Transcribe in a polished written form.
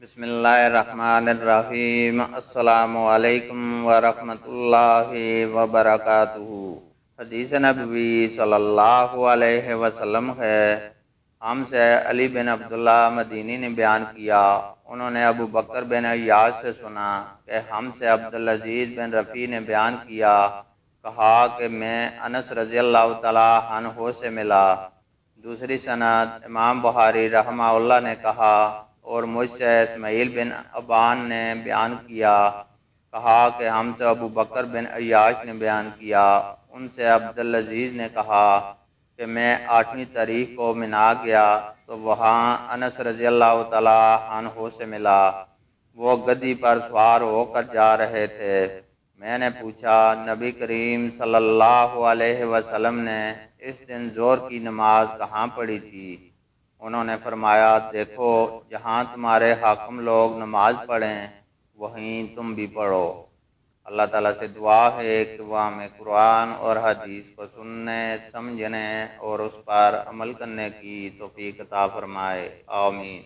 بسم اللہ الرحمن الرحیم۔ السلام علیکم ورحمۃ اللہ وبرکاتہ۔ حدیث نبوی صلی اللہ علیہ وسلم ہے، ہم سے علی بن عبداللہ مدینی نے بیان کیا، انہوں نے ابو بکر بن عیاش سے سنا کہ ہم سے عبدالعزیز بن رفیع نے بیان کیا، کہا کہ میں انس رضی اللہ تعالیٰ عنہ سے ملا۔ دوسری سند امام بخاری رحمہ اللہ نے کہا اور مجھ سے اسماعیل بن ابان نے بیان کیا، کہا کہ ہم سے ابو بکر بن عیاش نے بیان کیا، ان سے عبدالعزیز نے کہا کہ میں 8ویں تاریخ کو منا گیا تو وہاں انس رضی اللہ تعالیٰ عنہ سے ملا، وہ گدی پر سوار ہو کر جا رہے تھے۔ میں نے پوچھا، نبی کریم صلی اللہ علیہ وسلم نے اس دن ظہر کی نماز کہاں پڑھی تھی؟ انہوں نے فرمایا، دیکھو جہاں تمہارے حاکم لوگ نماز پڑھیں وہیں تم بھی پڑھو۔ اللہ تعالیٰ سے دعا ہے کہ وہ ہمیں قرآن اور حدیث کو سننے، سمجھنے اور اس پر عمل کرنے کی توفیق عطا فرمائے، آمین۔